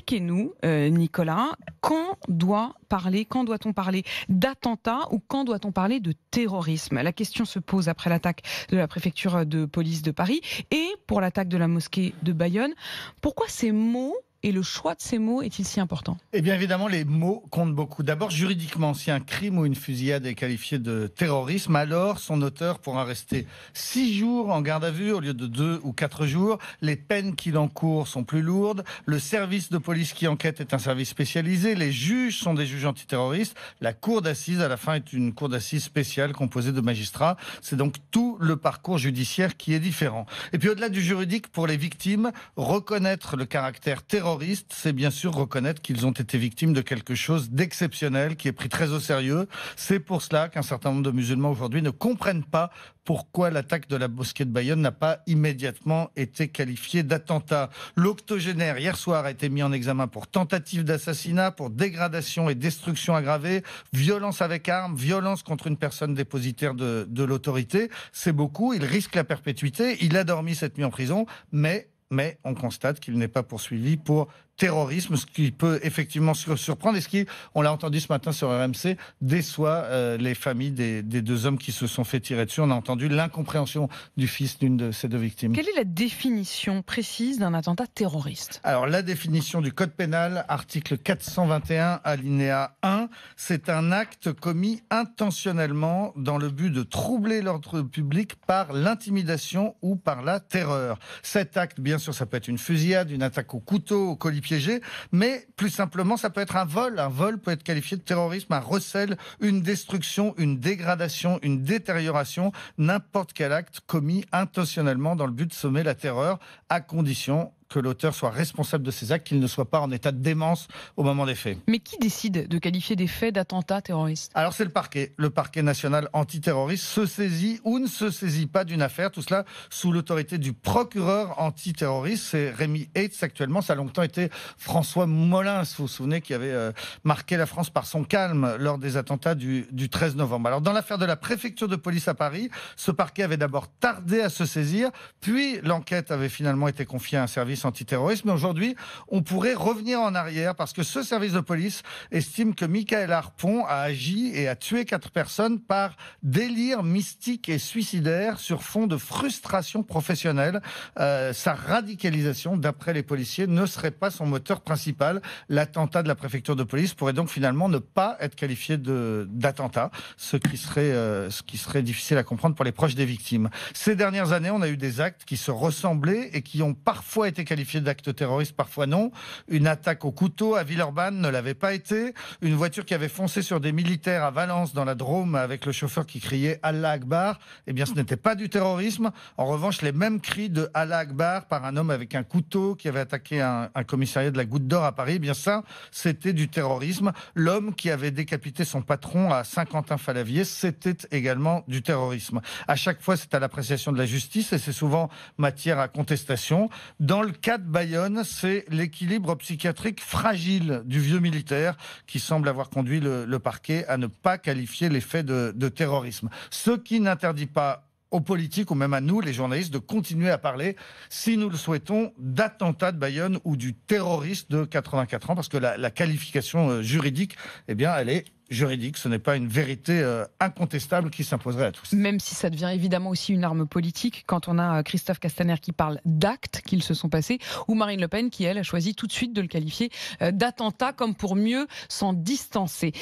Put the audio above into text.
expliquez-nous, Nicolas, quand doit-on parler d'attentat ou quand doit-on parler de terrorisme? La question se pose après l'attaque de la préfecture de police de Paris et pour l'attaque de la mosquée de Bayonne. Pourquoi ces mots et le choix de ces mots est-il si important? Eh bien évidemment, les mots comptent beaucoup. D'abord, juridiquement, si un crime ou une fusillade est qualifié de terrorisme, alors son auteur pourra rester 6 jours en garde à vue au lieu de 2 ou 4 jours. Les peines qu'il encourt sont plus lourdes. Le service de police qui enquête est un service spécialisé. Les juges sont des juges antiterroristes. La cour d'assises, à la fin, est une cour d'assises spéciale composée de magistrats. C'est donc tout le parcours judiciaire qui est différent. Et puis au-delà du juridique, pour les victimes, reconnaître le caractère terroriste, c'est bien sûr reconnaître qu'ils ont été victimes de quelque chose d'exceptionnel qui est pris très au sérieux. C'est pour cela qu'un certain nombre de musulmans aujourd'hui ne comprennent pas pourquoi l'attaque de la mosquée de Bayonne n'a pas immédiatement été qualifiée d'attentat. L'octogénaire, hier soir, a été mis en examen pour tentative d'assassinat, pour dégradation et destruction aggravée, violence avec arme, violence contre une personne dépositaire de l'autorité. C'est beaucoup, il risque la perpétuité, il a dormi cette nuit en prison, mais on constate qu'il n'est pas poursuivi pour terrorisme, ce qui peut effectivement surprendre et ce qui, on l'a entendu ce matin sur RMC, déçoit les familles des 2 hommes qui se sont fait tirer dessus. On a entendu l'incompréhension du fils d'une de ces 2 victimes. Quelle est la définition précise d'un attentat terroriste? Alors la définition du code pénal, article 421 alinéa 1, c'est un acte commis intentionnellement dans le but de troubler l'ordre public par l'intimidation ou par la terreur. Cet acte, bien sûr, ça peut être une fusillade, une attaque au couteau, au colis piégé, mais plus simplement, ça peut être un vol. Un vol peut être qualifié de terrorisme, un recel, une destruction, une dégradation, une détérioration, n'importe quel acte commis intentionnellement dans le but de semer la terreur, à condition que l'auteur soit responsable de ces actes, qu'il ne soit pas en état de démence au moment des faits. Mais qui décide de qualifier des faits d'attentat terroriste? Alors c'est le parquet national antiterroriste se saisit ou ne se saisit pas d'une affaire, tout cela sous l'autorité du procureur antiterroriste, c'est Rémi Heitz actuellement, ça a longtemps été François Molins, vous vous souvenez, qui avait marqué la France par son calme lors des attentats du 13 novembre. Alors dans l'affaire de la préfecture de police à Paris, ce parquet avait d'abord tardé à se saisir, puis l'enquête avait finalement été confiée à un service antiterrorisme. Mais aujourd'hui, on pourrait revenir en arrière parce que ce service de police estime que Michael Harpon a agi et a tué 4 personnes par délire mystique et suicidaire sur fond de frustration professionnelle. Sa radicalisation, d'après les policiers, ne serait pas son moteur principal. L'attentat de la préfecture de police pourrait donc finalement ne pas être qualifié d'attentat, ce qui serait difficile à comprendre pour les proches des victimes. Ces dernières années, on a eu des actes qui se ressemblaient et qui ont parfois été qualifié d'acte terroriste, parfois non. Une attaque au couteau à Villeurbanne ne l'avait pas été. Une voiture qui avait foncé sur des militaires à Valence, dans la Drôme, avec le chauffeur qui criait Allah Akbar, eh bien ce n'était pas du terrorisme. En revanche, les mêmes cris de Allah Akbar par un homme avec un couteau qui avait attaqué un commissariat de la Goutte d'Or à Paris, eh bien ça, c'était du terrorisme. L'homme qui avait décapité son patron à Saint-Quentin-Fallavier, c'était également du terrorisme. À chaque fois, c'est à l'appréciation de la justice et c'est souvent matière à contestation. Dans le cas de Bayonne, c'est l'équilibre psychiatrique fragile du vieux militaire qui semble avoir conduit le parquet à ne pas qualifier les faits de terrorisme. Ce qui n'interdit pas aux politiques ou même à nous, les journalistes, de continuer à parler, si nous le souhaitons, d'attentat de Bayonne ou du terroriste de 84 ans, parce que la qualification juridique, eh bien, elle est juridique, ce n'est pas une vérité incontestable qui s'imposerait à tous. Même si ça devient évidemment aussi une arme politique, quand on a Christophe Castaner qui parle d'actes qu'ils se sont passés, ou Marine Le Pen qui, elle, a choisi tout de suite de le qualifier d'attentat, comme pour mieux s'en distancer.